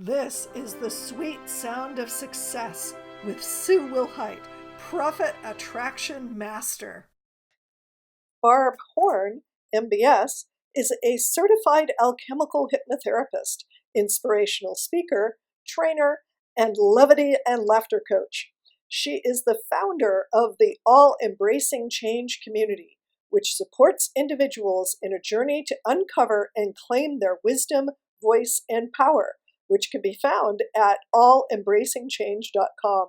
This is the sweet sound of success with Sue Wilhite, Profit Attraction Master. Barb Horn, MBS, is a certified alchemical hypnotherapist, inspirational speaker, trainer, and Levity and Laughter Coach. She is the founder of the All Embracing Change community, which supports individuals in a journey to uncover and claim their wisdom, voice, and power, which can be found at allembracingchange.com.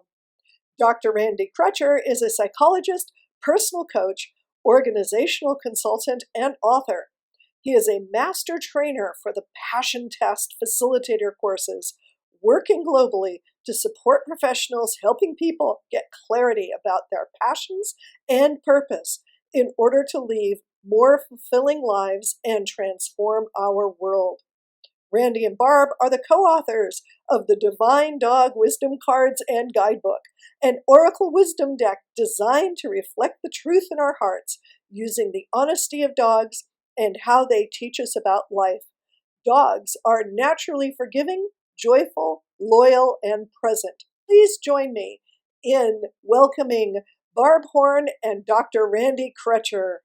Dr. Randy Crutcher is a psychologist, personal coach, organizational consultant, and author. He is a master trainer for the Passion Test facilitator courses, working globally to support professionals helping people get clarity about their passions and purpose in order to lead more fulfilling lives and transform our world. Randy and Barb are the co-authors of the Divine Dog Wisdom Cards and Guidebook, an oracle wisdom deck designed to reflect the truth in our hearts using the honesty of dogs and how they teach us about life. Dogs are naturally forgiving, joyful, loyal, and present. Please join me in welcoming Barb Horn and Dr. Randy Crutcher.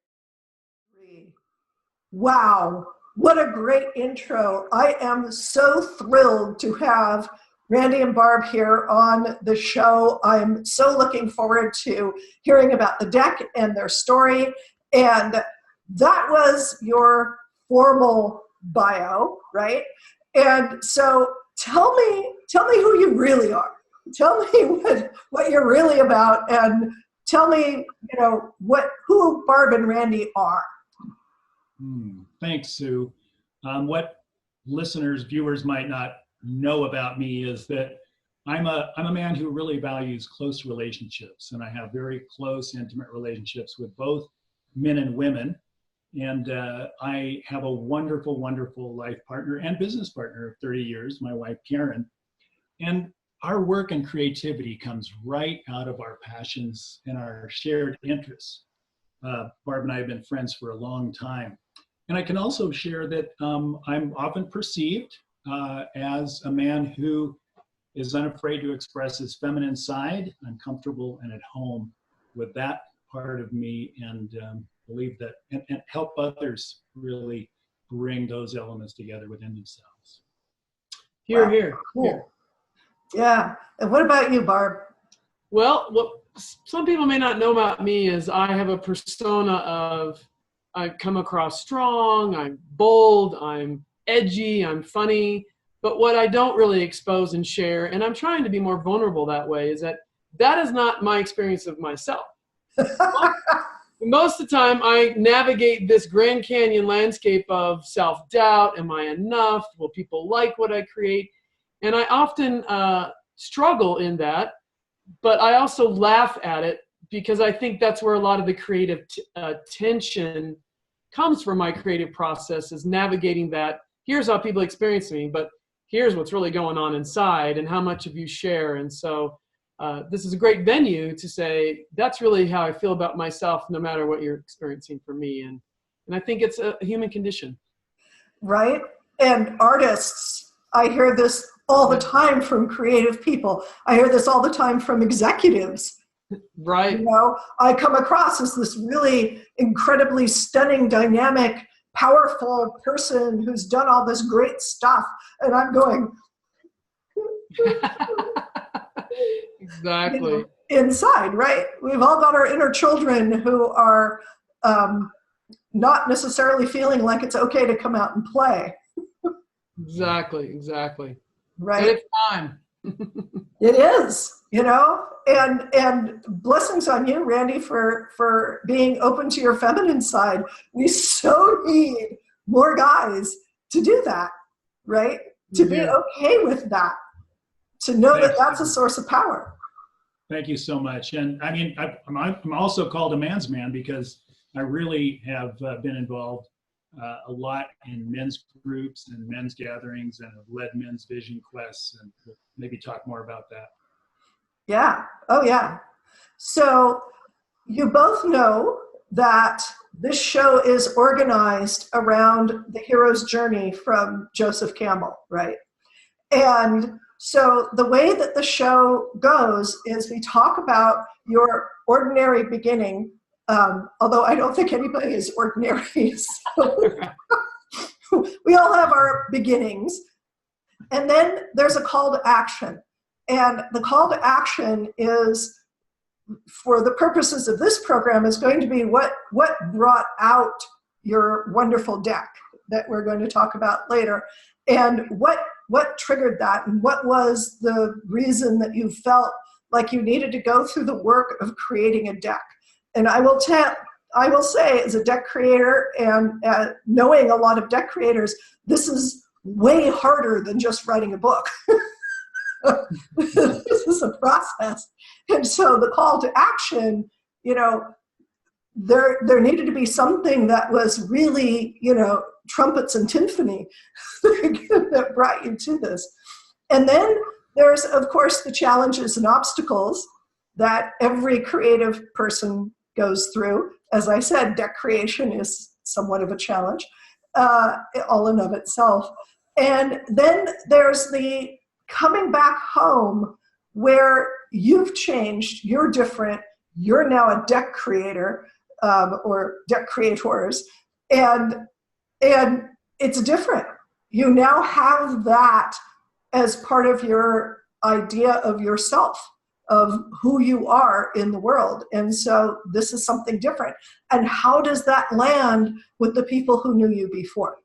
Wow. What a great intro. I am so thrilled to have Randy and Barb here on the show. I'm so looking forward to hearing about the deck and their story. And that was your formal bio, right? And so tell me who you really are. Tell me what you're really about, and tell me, who Barb and Randy are. Thanks, Sue. What listeners, viewers might not know about me is that I'm a man who really values close relationships, and I have very close, intimate relationships with both men and women. And I have a wonderful, wonderful life partner and business partner of 30 years, my wife, Karen. And our work and creativity comes right out of our passions and our shared interests. Barb and I have been friends for a long time. And I can also share that I'm often perceived as a man who is unafraid to express his feminine side. I'm comfortable and at home with that part of me, and believe that and help others really bring those elements together within themselves. Here, here. Cool. Here. Yeah. And what about you, Barb? Well, what some people may not know about me is I have a persona of I come across strong, I'm bold, I'm edgy, I'm funny. But what I don't really expose and share, and I'm trying to be more vulnerable that way, is that is not my experience of myself. Most of the time, I navigate this Grand Canyon landscape of self-doubt. Am I enough? Will people like what I create? And I often struggle in that, but I also laugh at it because I think that's where a lot of the creative tension comes from. My creative process is navigating that. Here's how people experience me, but here's what's really going on inside and how much of you share. And so this is a great venue to say, that's really how I feel about myself, no matter what you're experiencing for me. And I think it's a human condition. Right? And artists, I hear this all the time from creative people. I hear this all the time from executives. Right. I come across as this really incredibly stunning, dynamic, powerful person who's done all this great stuff. And I'm going, exactly. Inside, right? We've all got our inner children who are not necessarily feeling like it's okay to come out and play. Exactly. Right. And it's time. It is, and blessings on you, Randy, for being open to your feminine side. We so need more guys to do that, right? To be okay with that, to know that that's a source of power. Thank you so much. And I mean, I'm also called a man's man because I really have been involved a lot in men's groups and men's gatherings, and have led men's vision quests, and we'll maybe talk more about that. Yeah. Oh, yeah. So you both know that this show is organized around the hero's journey from Joseph Campbell, right? And so the way that the show goes is we talk about your ordinary beginning, although I don't think anybody is ordinary. So we all have our beginnings. And then there's a call to action. And the call to action is, for the purposes of this program, is going to be what brought out your wonderful deck that we're going to talk about later. And what triggered that, and what was the reason that you felt like you needed to go through the work of creating a deck. And I will say, as a deck creator and knowing a lot of deck creators, this is way harder than just writing a book. This is a process. And so the call to action, there needed to be something that was really, trumpets and timpani that brought you to this. And then there's, of course, the challenges and obstacles that every creative person goes through. As I said, deck creation is somewhat of a challenge all in of itself. And then there's the coming back home where you've changed, you're different, you're now a deck creator or deck creators, and it's different. You now have that as part of your idea of yourself, of who you are in the world. And so this is something different. And how does that land with the people who knew you before?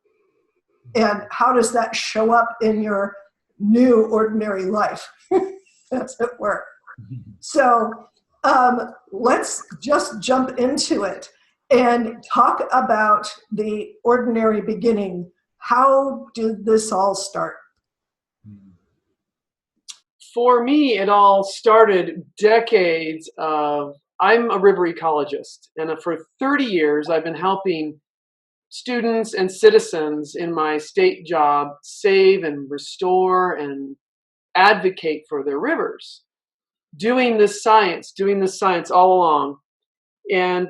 And how does that show up in your new ordinary life, as it were? So let's just jump into it and talk about the ordinary beginning. How did this all start? For me, it all started decades of, I'm a river ecologist, and for 30 years I've been helping students and citizens in my state job save and restore and advocate for their rivers, doing this science all along. And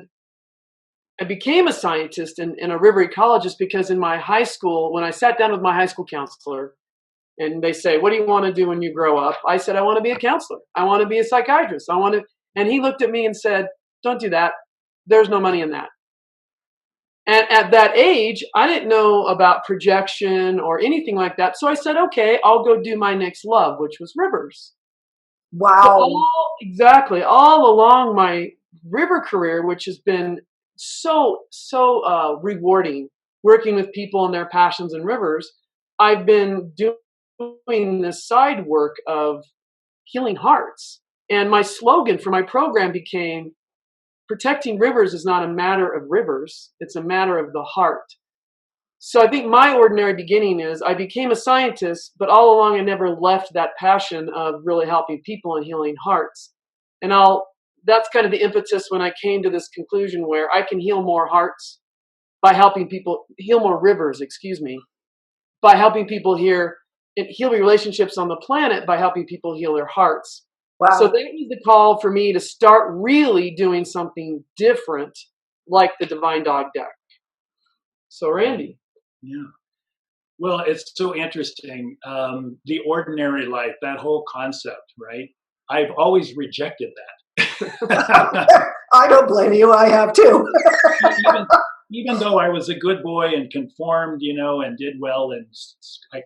I became a scientist and a river ecologist because in my high school, when I sat down with my high school counselor and they say, what do you want to do when you grow up? I said, I want to be a counselor. I want to be a psychiatrist. And he looked at me and said, don't do that. There's no money in that. And at that age, I didn't know about projection or anything like that. So I said, okay, I'll go do my next love, which was rivers. Wow. So all along my river career, which has been so rewarding, working with people and their passions in rivers, I've been doing this side work of healing hearts. And my slogan for my program became, protecting rivers is not a matter of rivers, it's a matter of the heart. So I think my ordinary beginning is I became a scientist, but all along I never left that passion of really helping people and healing hearts. And that's kind of the impetus when I came to this conclusion where I can heal more hearts by helping people, heal more rivers, by helping people heal relationships on the planet by helping people heal their hearts. Wow. So that was the call for me to start really doing something different, like the Divine Dog Deck. So Randy. Yeah. Well, it's so interesting. The ordinary life, that whole concept, right? I've always rejected that. I don't blame you. I have too. even though I was a good boy and conformed, and did well, and I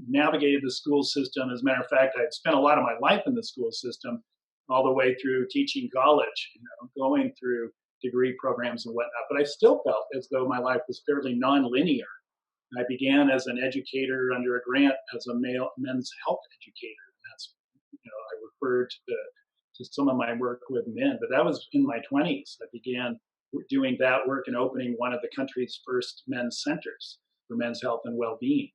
navigated the school system. As a matter of fact, I'd spent a lot of my life in the school system, all the way through teaching college, going through degree programs and whatnot. But I still felt as though my life was fairly nonlinear. I began as an educator under a grant as a men's health educator. That's, I referred to some of my work with men, but that was in my 20s. I began doing that work and opening one of the country's first men's centers for men's health and well-being.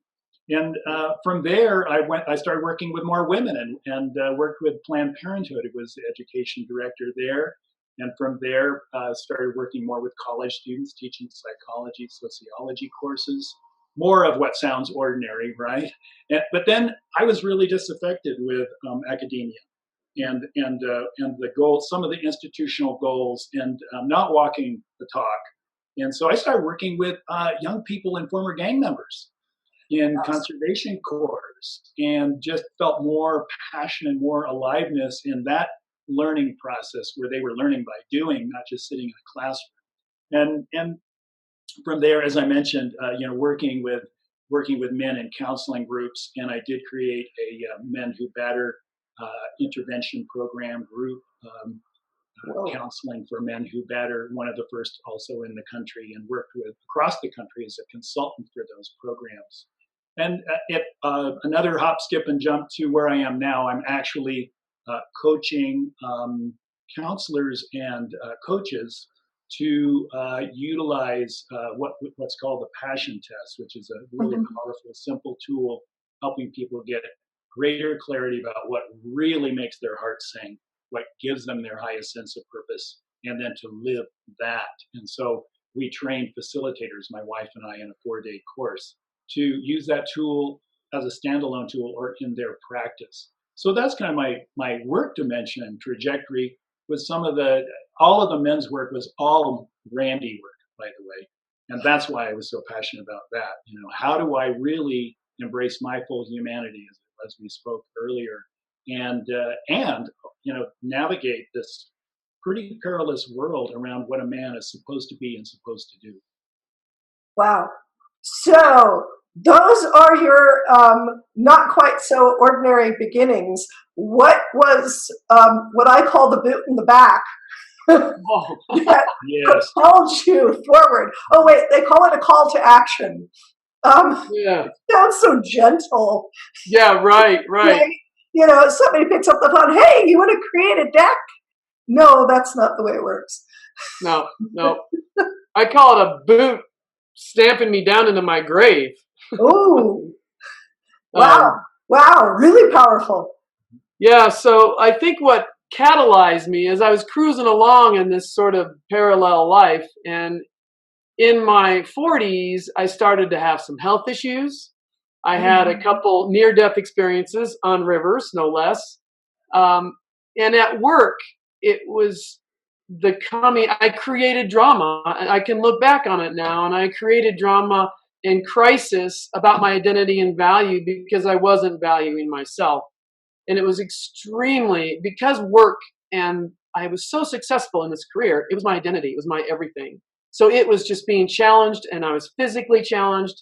And from there, I started working with more women and worked with Planned Parenthood. It was the education director there. And from there, started working more with college students, teaching psychology, sociology courses, more of what sounds ordinary, right? But then I was really disaffected with academia and the goals, some of the institutional goals, and not walking the talk. And so I started working with young people and former gang members. in conservation corps and just felt more passion and more aliveness in that learning process where they were learning by doing, not just sitting in a classroom. And from there, as I mentioned, working with men in counseling groups, and I did create a Men Who Batter intervention program group, counseling for men who batter, one of the first also in the country, and worked with across the country as a consultant for those programs. And another hop, skip, and jump to where I am now. I'm actually coaching counselors and coaches to utilize what's called the passion test, which is a really powerful, simple tool helping people get greater clarity about what really makes their heart sing, what gives them their highest sense of purpose, and then to live that. And so we train facilitators, my wife and I, in a 4-day course to use that tool as a standalone tool or in their practice. So that's kind of my work dimension trajectory. With all of the men's work was all Randy work, by the way. And that's why I was so passionate about that. How do I really embrace my full humanity, as we spoke earlier, and navigate this pretty perilous world around what a man is supposed to be and supposed to do. Wow. So those are your not quite so ordinary beginnings. What was what I call the boot in the back that Yes. propelled you forward? Oh, wait, they call it a call to action. Yeah. It sounds so gentle. Yeah, right. Somebody picks up the phone, hey, you want to create a deck? No, that's not the way it works. No. I call it a boot stamping me down into my grave. Oh, wow. Wow, really powerful. Yeah, so I think what catalyzed me is I was cruising along in this sort of parallel life, and in my 40s, I started to have some health issues. I had a couple near-death experiences on rivers, no less. And at work, it was I created drama. I can look back on it now, and I created drama and crisis about my identity and value because I wasn't valuing myself. And it was because work, and I was so successful in this career, it was my identity, it was my everything. So it was just being challenged, and I was physically challenged,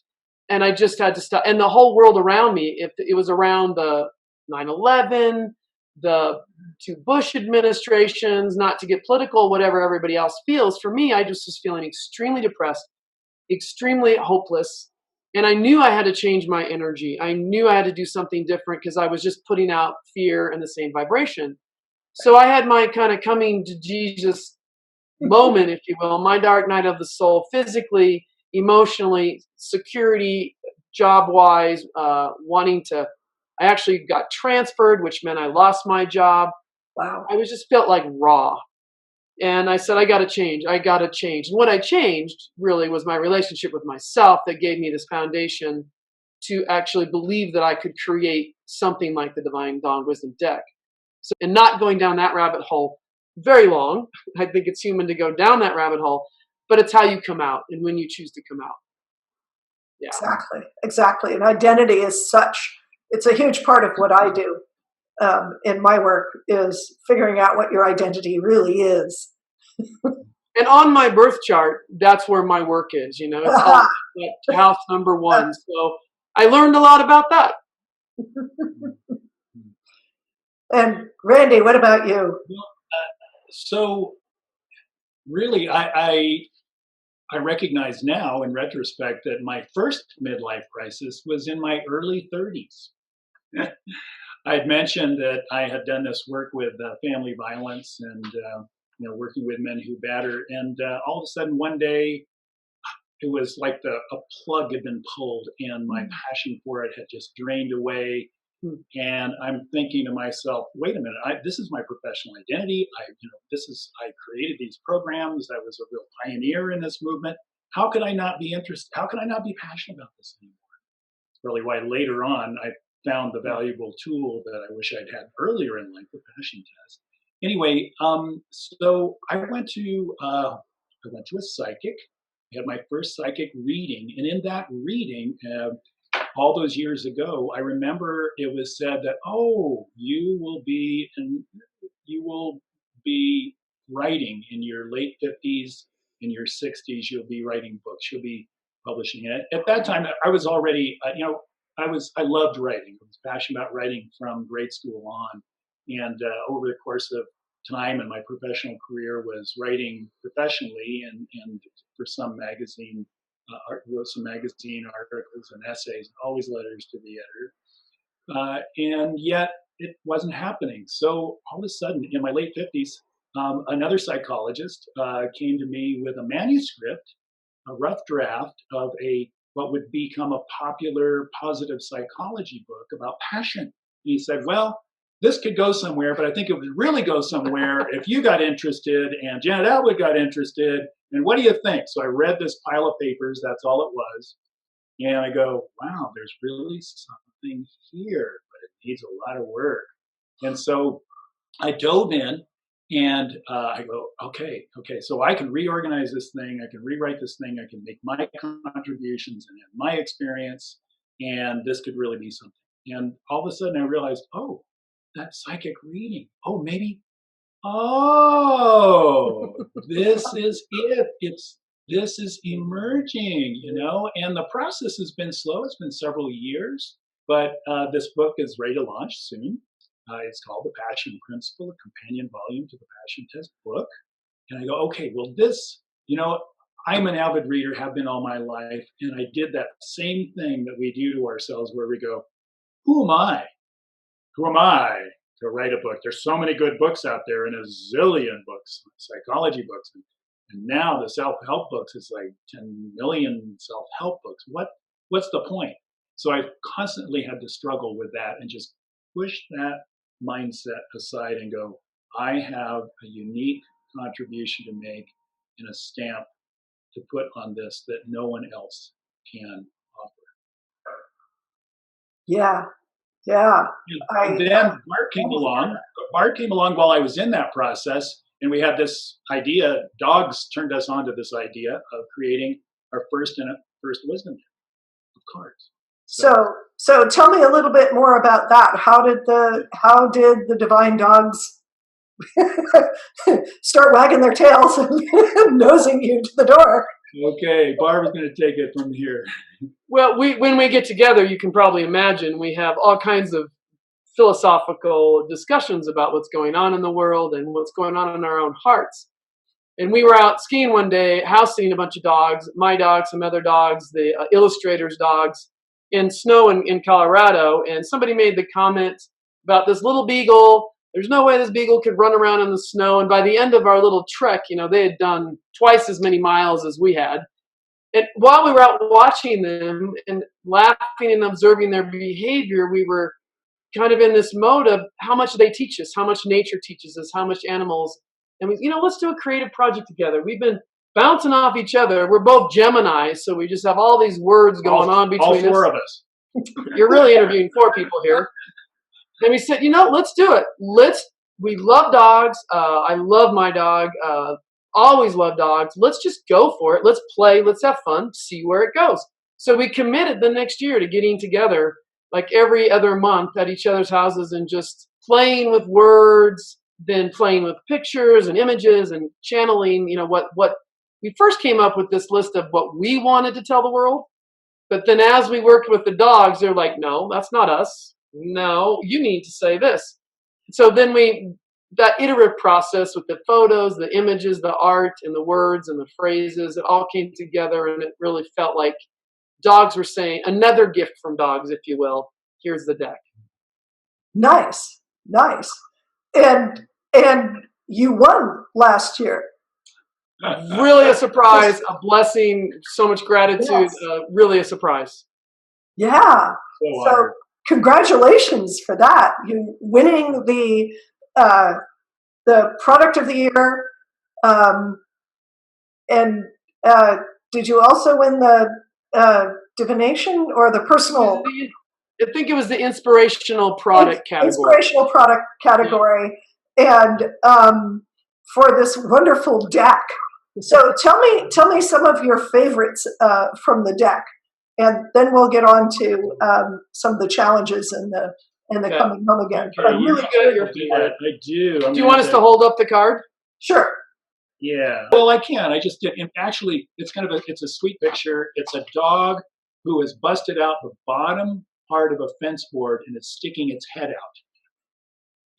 and I just had to stop. And the whole world around me, if it was around the 9/11, the 2 Bush administrations, not to get political, whatever everybody else feels, for me, I just was feeling extremely depressed, extremely hopeless. And I knew I had to change my energy. I knew I had to do something different because I was just putting out fear and the same vibration. So I had my kind of coming to Jesus moment, if you will, my dark night of the soul, physically, emotionally, security, job-wise, I actually got transferred, which meant I lost my job. Wow. I just felt like raw. And I said, I got to change. And what I changed really was my relationship with myself that gave me this foundation to actually believe that I could create something like the Divine Dawn Wisdom deck. So, and not going down that rabbit hole very long. I think it's human to go down that rabbit hole, but it's how you come out and when you choose to come out. Yeah. Exactly. And identity is it's a huge part of what I do in my work, is figuring out what your identity really is. And on my birth chart, that's where my work is. It's all house number 1. So I learned a lot about that. And Randy, what about you? So really, I recognize now in retrospect that my first midlife crisis was in my early 30s. I had mentioned that I had done this work with family violence and working with men who batter, and all of a sudden one day it was like a plug had been pulled, and my passion for it had just drained away. And I'm thinking to myself, wait a minute, this is my professional identity. I created these programs. I was a real pioneer in this movement. How could I not be interested? How could I not be passionate about this anymore? Really why later on I found the valuable tool that I wish I'd had earlier in life, the passion test. Anyway, so I went to a psychic. I had my first psychic reading, and in that reading, all those years ago, I remember it was said that, oh, you will be writing in your late 50s, in your 60s, you'll be writing books, you'll be publishing it. At that time, I was already, I loved writing. I was passionate about writing from grade school on. And over the course of time in my professional career was writing professionally and for some magazine, wrote some magazine articles and essays, always letters to the editor. And yet it wasn't happening. So all of a sudden, in my late 50s, another psychologist came to me with a manuscript, a rough draft of what would become a popular positive psychology book about passion. And he said, well, this could go somewhere, but I think it would really go somewhere if you got interested and Janet Atwood got interested. And what do you think? So I read this pile of papers. That's all it was. And I go, wow, there's really something here, but it needs a lot of work. And so I dove in and I go, okay, so I can reorganize this thing. I can rewrite this thing. I can make my contributions and my experience. And this could really be something. And all of a sudden I realized, oh, that psychic reading. Oh, maybe. Oh, this is it. This is emerging, and the process has been slow. It's been several years, but this book is ready to launch soon. It's called The Passion Principle, a companion volume to the Passion Test book. And I go, okay, well, this, I'm an avid reader, have been all my life. And I did that same thing that we do to ourselves where we go, who am I? Who am I to write a book? There's so many good books out there and a zillion books, psychology books. And now the self-help books is like 10 million self-help books. What's the point? So I've constantly had to struggle with that and just push that mindset aside and go, I have a unique contribution to make and a stamp to put on this that no one else can offer. Yeah. And then Bart came along. Bart came along while I was in that process, and we had this idea. Dogs turned us on to this idea of creating our first wisdom of cards. So tell me a little bit more about that. How did the divine dogs start wagging their tails and nosing you to the door? Okay, Barbara's going to take it from here. Well, when we get together, you can probably imagine we have all kinds of philosophical discussions about what's going on in the world and what's going on in our own hearts. And we were out skiing one day, house sitting a bunch of dogs, my dog, some other dogs, the illustrator's dogs, in snow in Colorado. And somebody made the comment about this little beagle. There's no way this beagle could run around in the snow. And by the end of our little trek, they had done twice as many miles as we had. And while we were out watching them and laughing and observing their behavior, we were kind of in this mode of how much they teach us, how much nature teaches us, how much animals. And let's do a creative project together. We've been bouncing off each other. We're both Geminis, so we just have all these words going on between us. All four of us. You're really interviewing 4 people here. And we said, let's do it. We love dogs. I love my dog. Always love dogs. Let's just go for it. Let's play. Let's have fun. See where it goes. So we committed the next year to getting together like every other month at each other's houses and just playing with words, then playing with pictures and images and channeling, what we first came up with this list of what we wanted to tell the world. But then as we worked with the dogs, they're like, no, that's not us. No, you need to say this. So then that iterative process with the photos, the images, the art, and the words and the phrases, it all came together, and it really felt like dogs were saying, another gift from dogs, if you will. Here's the deck. Nice. And you won last year. Really a surprise, a blessing, so much gratitude, yes. Really a surprise. Yeah. So congratulations for that. You winning the product of the year. And did you also win the divination or the personal? I think it was the inspirational product category. Inspirational product category. Yeah. And for this wonderful deck. So tell me some of your favorites from the deck. and then we'll get on to some of the challenges and the coming home again. But I'm really curious. I do. Do you want us to hold up the card? Sure. Yeah. Well, I can. I just did. And actually, it's it's a sweet picture. It's a dog who has busted out the bottom part of a fence board and is sticking its head out.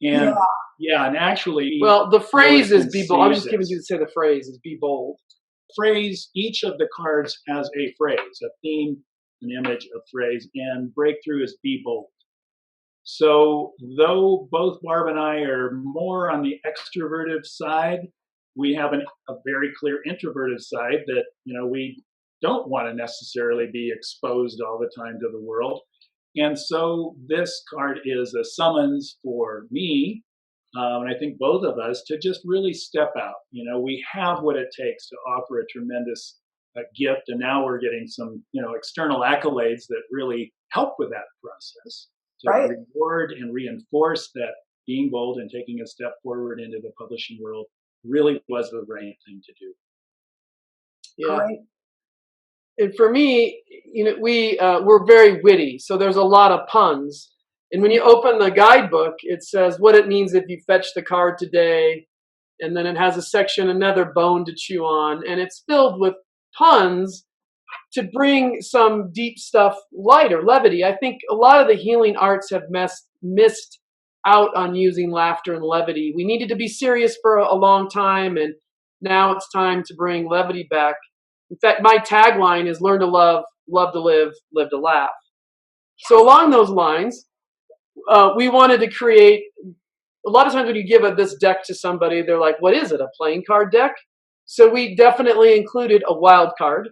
And and actually, well, the phrase is "be bold." I was just giving you to say the phrase is "be bold." Phrase. Each of the cards has a phrase, a theme, an image, a phrase, and breakthrough is "be bold." So, though both Barb and I are more on the extroverted side, we have a very clear introverted side that, we don't want to necessarily be exposed all the time to the world. And so this card is a summons for me, and I think both of us, to just really step out. We have what it takes to offer a tremendous gift, and now we're getting some, external accolades that really help with that process to reward and reinforce that being bold and taking a step forward into the publishing world really was the right thing to do. Yeah. Right. And for me, we're very witty, so there's a lot of puns. And when you open the guidebook, it says what it means if you fetch the card today, and then it has a section, another bone to chew on, and it's filled with puns to bring some deep stuff lighter, levity. I think a lot of the healing arts have missed out on using laughter and levity. We needed to be serious for a long time, and now it's time to bring levity back. In fact, my tagline is learn to love to live to laugh. So along those lines, we wanted to create, a lot of times when you give this deck to somebody, they're like, what is it, a playing card deck? So we definitely included a wild card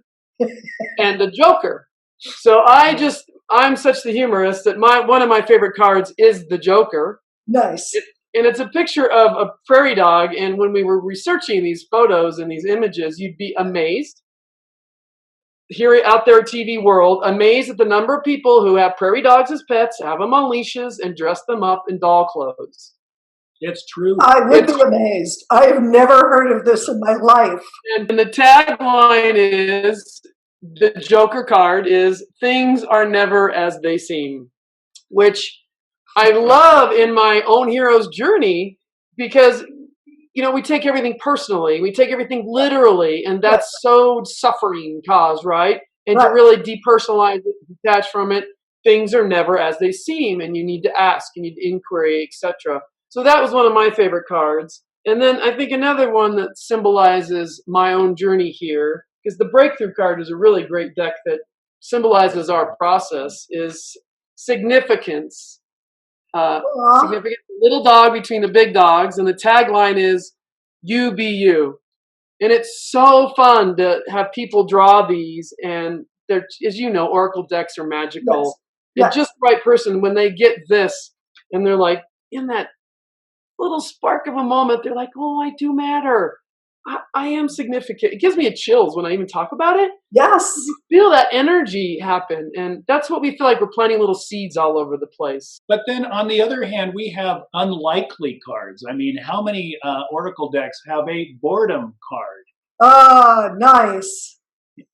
and a joker. So I'm such the humorist that one of my favorite cards is the Joker. Nice. And it's a picture of a prairie dog. And when we were researching these photos and these images, you'd be amazed. Here out there, TV world, amazed at the number of people who have prairie dogs as pets, have them on leashes, and dress them up in doll clothes. It's true. I would be amazed. I have never heard of this in my life. And the tagline is, the Joker card is, things are never as they seem, which I love in my own hero's journey because, we take everything personally. We take everything literally, and that's so suffering cause, right? And to really depersonalize it, detach from it, things are never as they seem, and you need to ask, you need inquiry, etc. So that was one of my favorite cards. And then I think another one that symbolizes my own journey here, because the breakthrough card is a really great deck that symbolizes our process, is significance. Significant little dog between the big dogs, and the tagline is "You be you," and it's so fun to have people draw these. And they're, as you know, oracle decks are magical. Yes. And just the right person, when they get this, and they're like in that little spark of a moment, they're like, "Oh, I do matter. I am significant." It gives me a chills when I even talk about it. Yes. You feel that energy happen. And that's what we feel like we're planting little seeds all over the place. But then on the other hand, we have unlikely cards. I mean, how many Oracle decks have a boredom card? Nice.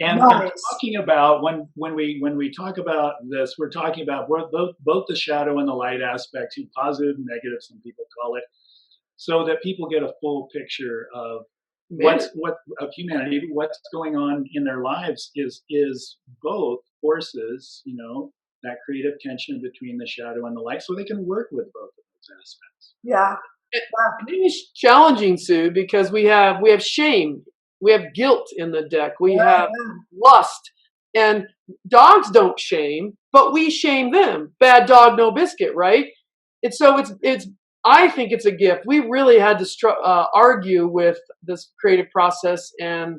And talking about, when we talk about this, we're talking about both the shadow and the light aspects, positive and negative, some people call it, so that people get a full picture of of humanity, what's going on in their lives is both forces, that creative tension between the shadow and the light, so they can work with both of those aspects. Yeah. It is challenging, Sue, because we have shame, we have guilt in the deck, we have lust, and dogs don't shame, but we shame them. Bad dog, no biscuit, right? And so it's. I think it's a gift. We really had to argue with this creative process and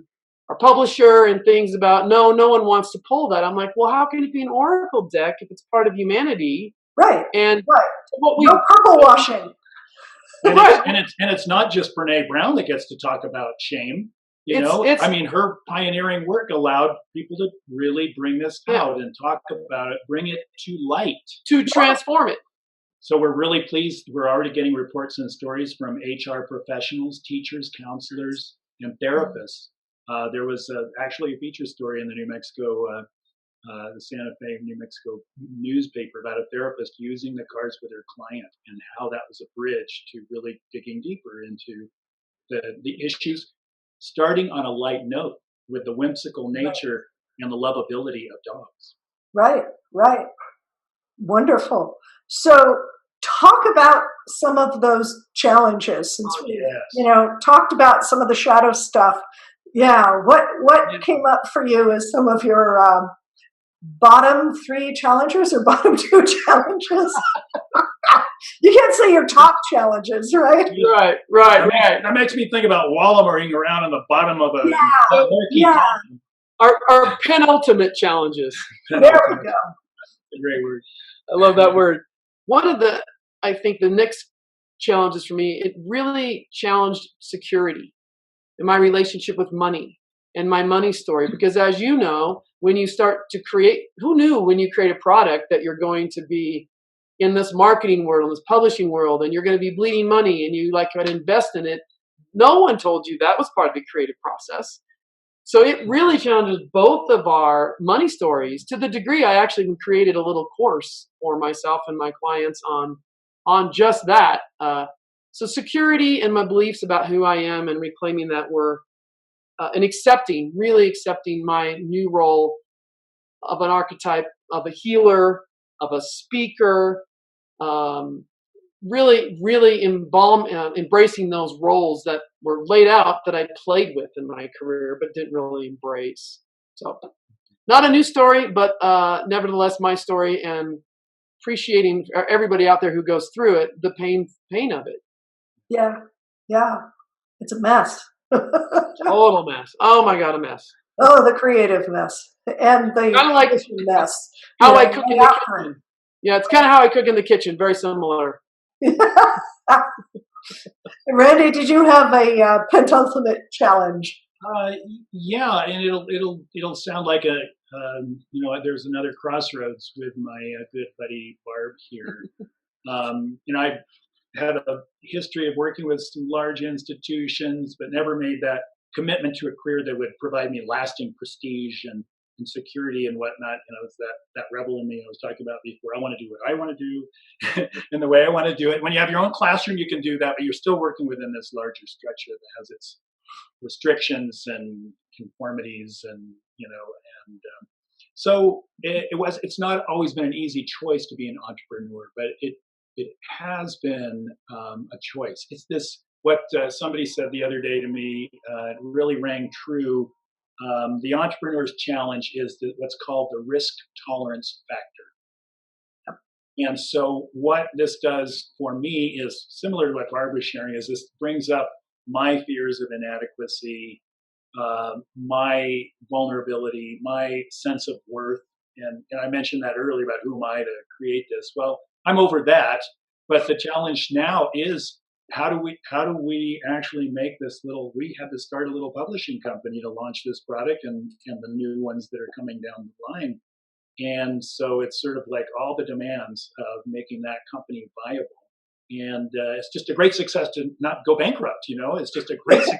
our publisher and things about, no one wants to pull that. I'm like, well, how can it be an oracle deck if it's part of humanity? Right. And what no purple washing. And it's not just Brene Brown that gets to talk about shame. Her pioneering work allowed people to really bring this out and talk about it, bring it to light, to transform it. So we're really pleased. We're already getting reports and stories from HR professionals, teachers, counselors, and therapists. There was actually a feature story in the New Mexico the Santa Fe, New Mexico newspaper about a therapist using the cards with her client and how that was a bridge to really digging deeper into the issues, starting on a light note with the whimsical nature and the lovability of dogs. Right, right. Wonderful. So talk about some of those challenges, since we, talked about some of the shadow stuff. Yeah, what came up for you as some of your bottom 3 challenges or bottom 2 challenges? You can't say your top challenges, right? Right. That makes me think about wallowing around on the bottom of a pond. Our penultimate challenges. There we go. A great word. I love that word. One of I think the next challenges for me, it really challenged security in my relationship with money and my money story. Because as you know, when you start to create, who knew when you create a product that you're going to be in this marketing world, this publishing world, and you're going to be bleeding money and you like to invest in it? No one told you that was part of the creative process. So it really challenges both of our money stories to the degree I actually created a little course for myself and my clients on just that. So security and my beliefs about who I am and reclaiming that were and really accepting my new role of an archetype, of a healer, of a speaker, really embracing those roles that were laid out that I played with in my career but didn't really embrace. So not a new story, but nevertheless my story, and appreciating everybody out there who goes through it, the pain of it. Yeah. It's a mess. Total mess. Oh my God, a mess. Oh, the creative mess. And the kind of like mess. How I cook in the kitchen. Yeah, it's kind of how I cook in the kitchen. Very similar. Randy, did you have a penultimate challenge? Yeah, and it'll sound like there's another crossroads with my good buddy Barb here. I've had a history of working with some large institutions, but never made that commitment to a career that would provide me lasting prestige and security and whatnot. It's that rebel in me I was talking about before. I want to do what I want to do in the way I want to do it. When you have your own classroom, you can do that, but you're still working within this larger structure that has its restrictions and conformities, so it's not always been an easy choice to be an entrepreneur, but it has been a choice. It's this, what somebody said the other day to me, it really rang true. The entrepreneur's challenge is what's called the risk tolerance factor. And so what this does for me is similar to what Barb was sharing, is this brings up my fears of inadequacy, my vulnerability, my sense of worth. And I mentioned that earlier about who am I to create this? Well, I'm over that, but the challenge now is how do we actually make this we had to start a little publishing company to launch this product and the new ones that are coming down the line. And so it's sort of like all the demands of making that company viable. And it's just a great success to not go bankrupt, it's just a great success.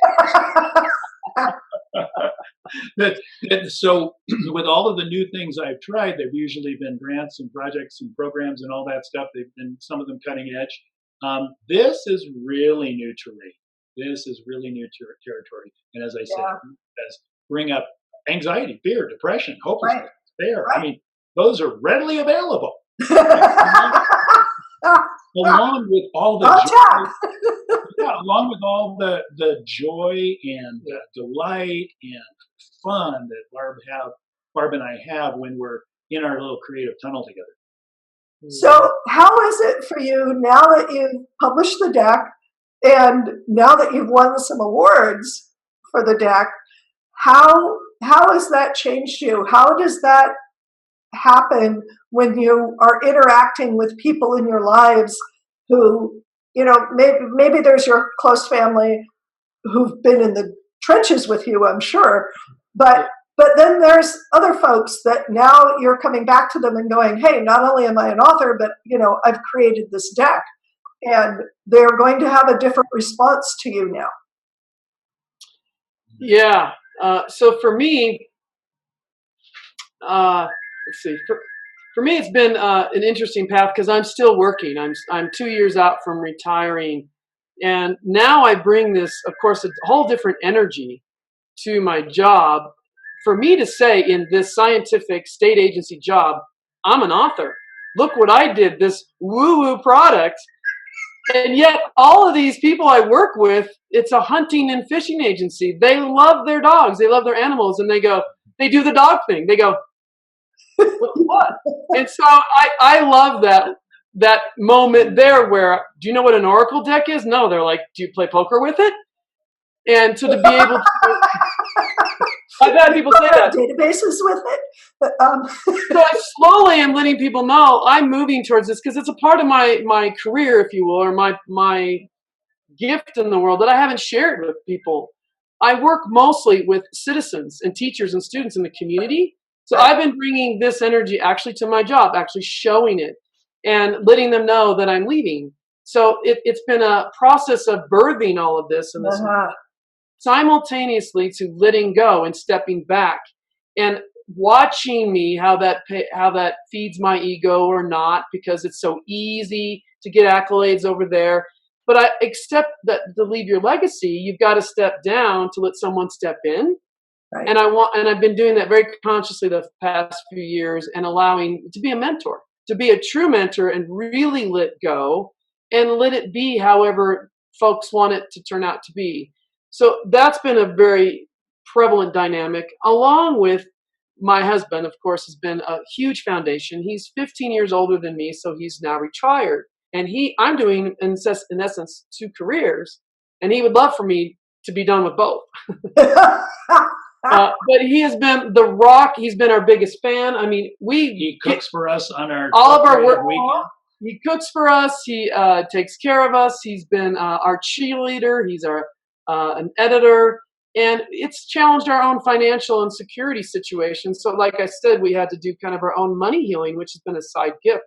So with all of the new things I've tried, they've usually been grants and projects and programs and all that stuff. They've been, some of them, cutting edge. This is really new terrain. This is really new territory. And as I said, it does bring up anxiety, fear, depression, hopelessness, despair. I mean, those are readily available. Along with all the joy, along with all the joy and delight and fun that Barb and I have when we're in our little creative tunnel together. So how is it for you now that you've published the deck and now that you've won some awards for the deck? How has that changed you? How does that happen when you are interacting with people in your lives who, maybe there's your close family who've been in the trenches with you, I'm sure, but then there's other folks that now you're coming back to them and going, hey, not only am I an author, but I've created this deck, and they're going to have a different response to you now. Yeah. So for me, let's see. For me, it's been an interesting path because I'm still working. I'm 2 years out from retiring, and now I bring this, of course, a whole different energy to my job. For me to say in this scientific state agency job, I'm an author. Look what I did, this woo-woo product. And yet all of these people I work with, it's a hunting and fishing agency. They love their dogs. They love their animals. And they do the dog thing. They go, what? And so I love that moment there where, do you know what an oracle deck is? No. They're like, do you play poker with it? And so to be able to, I've had people say that. Databases with it. So I slowly am letting people know I'm moving towards this because it's a part of my career, if you will, or my gift in the world that I haven't shared with people. I work mostly with citizens and teachers and students in the community. So I've been bringing this energy actually to my job, actually showing it and letting them know that I'm leaving. So it's been a process of birthing all of this and this simultaneously to letting go and stepping back and watching me how that feeds my ego or not, because it's so easy to get accolades over there. But I accept that to leave your legacy, you've got to step down to let someone step in. Right. And I've been doing that very consciously the past few years and allowing to be a mentor, to be a true mentor and really let go and let it be however folks want it to turn out to be. So that's been a very prevalent dynamic, along with my husband, of course, has been a huge foundation. He's 15 years older than me, so he's now retired. And I'm doing, in essence, 2 careers, and he would love for me to be done with both. But he has been the rock. He's been our biggest fan. I mean, he cooks for us on all of our work weekend. He cooks for us. He takes care of us. He's been our cheerleader. He's our an editor. And it's challenged our own financial and security situation. So like I said, we had to do kind of our own money healing, which has been a side gift.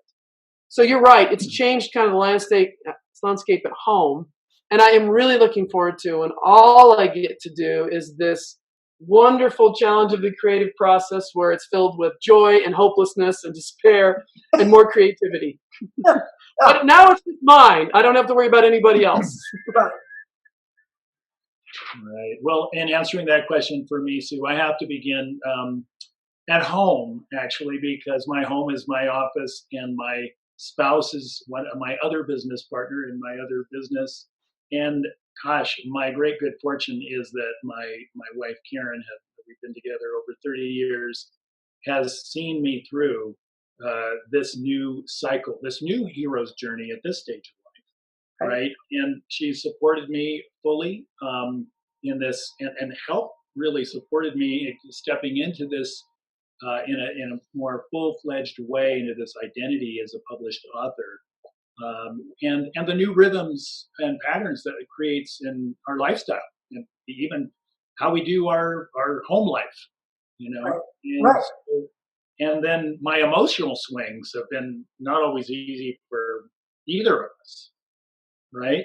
So you're right. It's changed kind of the landscape at home. And I am really looking forward to, and all I get to do is this wonderful challenge of the creative process where it's filled with joy and hopelessness and despair and more creativity. But now it's just mine. I don't have to worry about anybody else. Right. Well, in answering that question for me, Sue, I have to begin at home, actually, because my home is my office and my spouse is my other business partner in my other business. And gosh, my great good fortune is that my wife, Karen, we've been together over 30 years, has seen me through this new cycle, this new hero's journey at this stage of life. Right. And she supported me fully in this and helped really supported me stepping into this in a more full-fledged way into this identity as a published author. And the new rhythms and patterns that it creates in our lifestyle, and even how we do our home life, you know. Right. And then my emotional swings have been not always easy for either of us, right?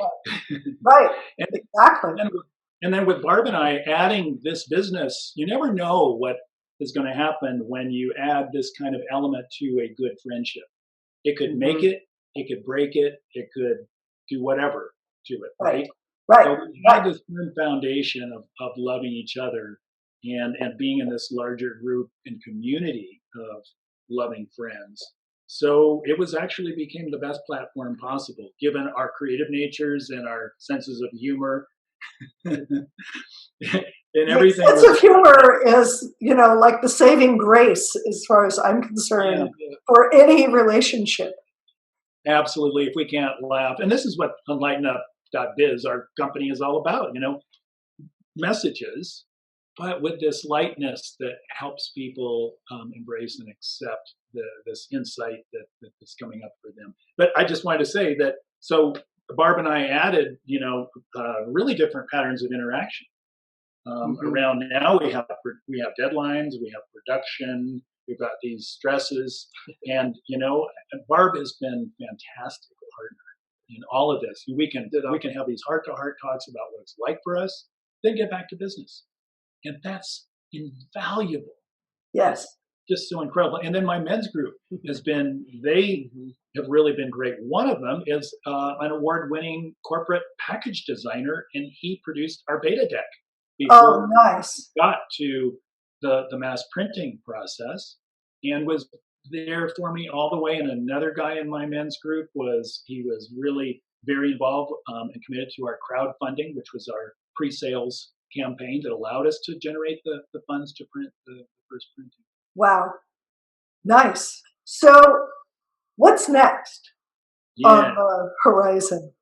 Right. Exactly. And then with Barb and I adding this business, you never know what is going to happen when you add this kind of element to a good friendship. It could make it. It could break it. It could do whatever to it, right? Right. So we had this firm foundation of loving each other and being in this larger group and community of loving friends. So it actually became the best platform possible, given our creative natures and our senses of humor. And everything. Sense of humor is, like the saving grace, as far as I'm concerned, for any relationship. Absolutely. If we can't laugh, and this is what enlightenup.biz, our company, is all about, messages, but with this lightness that helps people embrace and accept this insight that's coming up for them. But I just wanted to say that, so Barb and I added, really different patterns of interaction. Around now, we have deadlines, we have production, we've got these stresses, and Barb has been a fantastic partner in all of this. We can have these heart-to-heart talks about what it's like for us, then get back to business, and that's invaluable. Yes, just so incredible. And then my men's group they have really been great. One of them is an award-winning corporate package designer, and he produced our beta deck before nice. we got to the mass printing process, and was there for me all the way. And another guy in my men's group was really very involved and committed to our crowdfunding, which was our pre-sales campaign that allowed us to generate the funds to print the first printing. Wow. Nice. So what's next on the horizon?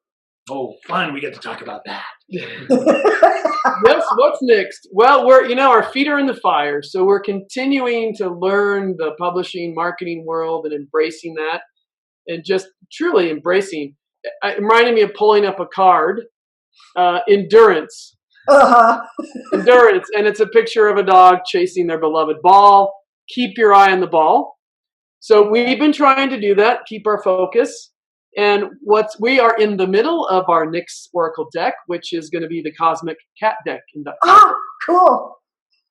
Oh, fun. We get to talk about that. Yes, what's next? Well, our feet are in the fire, so we're continuing to learn the publishing, marketing world and embracing that, and just truly embracing. It reminded me of pulling up a card, endurance. Endurance, and it's a picture of a dog chasing their beloved ball. Keep your eye on the ball. So we've been trying to do that, keep our focus. And we are in the middle of our next Oracle deck, which is going to be the Cosmic Cat deck. Cool.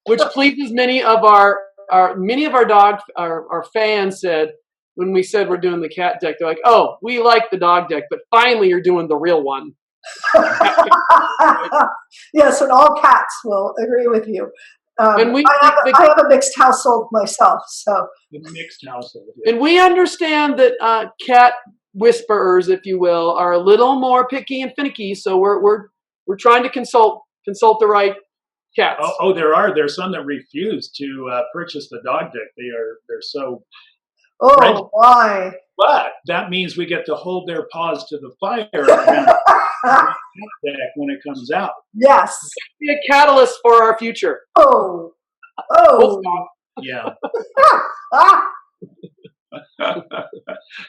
Which pleases many of our fans said when we said we're doing the cat deck, they're like, "Oh, we like the dog deck, but finally you're doing the real one." Yes, and all cats will agree with you. And I have a mixed household myself, so mixed household. Yeah. And we understand that cat whisperers, if you will, are a little more picky and finicky. So we're trying to consult the right cats. There's some that refuse to purchase the dog deck. They're so. Oh, French. why? But that means we get to hold their paws to the fire around the deck when it comes out. Yes. Be a catalyst for our future. Oh. Yeah.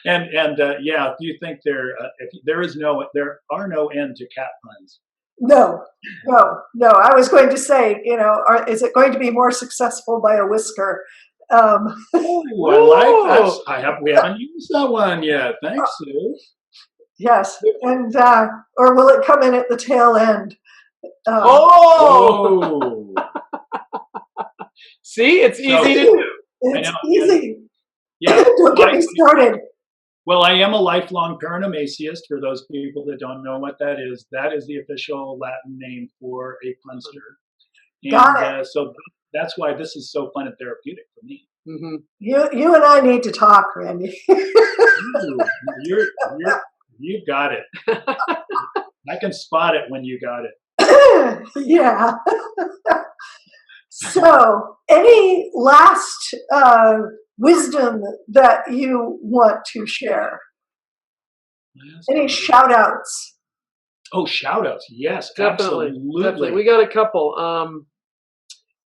And if you think there are no end to cat puns. No. I was going to say, is it going to be more successful by a whisker? I like that. We haven't used that one yet. Thanks, Sue. Yes, and or will it come in at the tail end? See, it's easy to do. It's easy. Yeah. Don't get me started. Well, I am a lifelong paranomasiist. For those people that don't know what that is the official Latin name for a punster. Got it. So that's why this is so fun and therapeutic for me. Mm-hmm. You and I need to talk, Randy. You got it. I can spot it when you got it. Yeah. So, any last wisdom that you want to share? Any shout outs? Oh, shout outs. Yes, definitely. absolutely. We got a couple.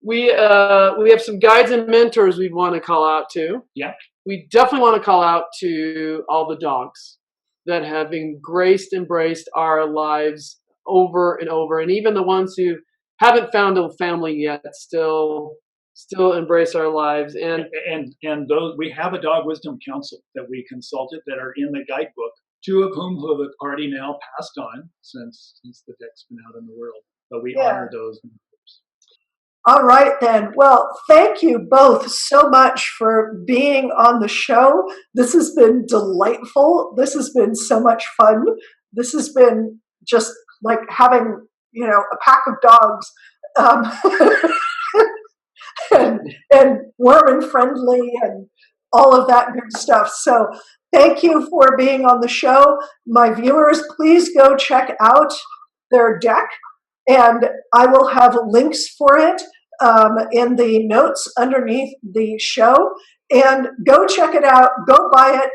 We have some guides and mentors we'd want to call out to. Yeah. We definitely want to call out to all the dogs that have embraced our lives over and over, and even the ones who haven't found a family yet still embrace our lives. And those, we have a dog wisdom council that we consulted that are in the guidebook, two of whom who have already now passed on since the deck's been out in the world. But we honor those. All right, then. Well, thank you both so much for being on the show. This has been delightful. This has been so much fun. This has been just like having, a pack of dogs and warm and friendly and all of that good stuff. So thank you for being on the show. My viewers, please go check out their deck. And I will have links for it in the notes underneath the show. And go check it out. Go buy it.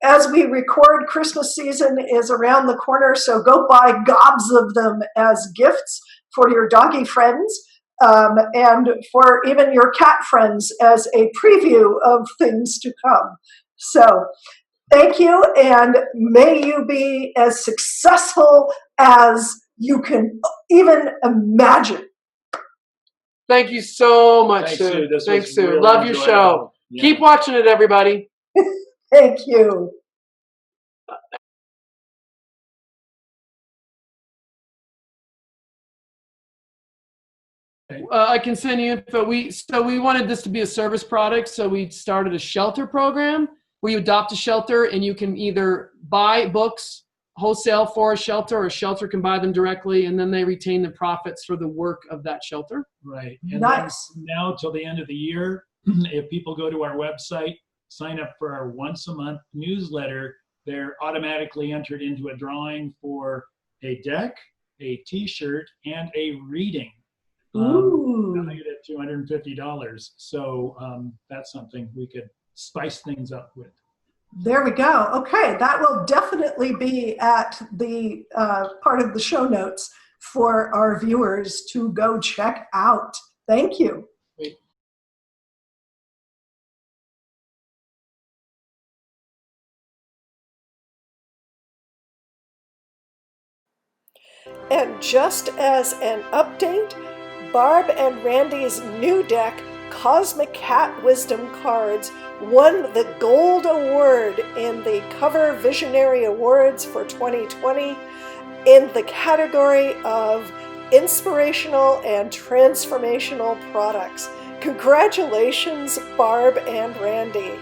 As we record, Christmas season is around the corner, so go buy gobs of them as gifts for your doggy friends and for even your cat friends as a preview of things to come. So thank you, and may you be as successful as you can even imagine. Thank you so much, Sue. Thanks, Sue. Really Love your show. Yeah. Keep watching it, everybody. Thank you. I can send you info. We wanted this to be a service product, so we started a shelter program where you adopt a shelter and you can either buy books wholesale for a shelter, or a shelter can buy them directly, and then they retain the profits for the work of that shelter. Right. And Nice. now till the end of the year, if people go to our website, sign up for our once a month newsletter, they're automatically entered into a drawing for a deck, a t-shirt, and a reading. Valued at $250. So that's something we could spice things up with. There we go. Okay, that will definitely be at the part of the show notes for our viewers to go check out. Thank you. Great. And just as an update, Barb and Randy's new deck, Cosmic Cat Wisdom Cards, won the Gold Award in the Cover Visionary Awards for 2020 in the category of Inspirational and Transformational Products. Congratulations, Barb and Randy.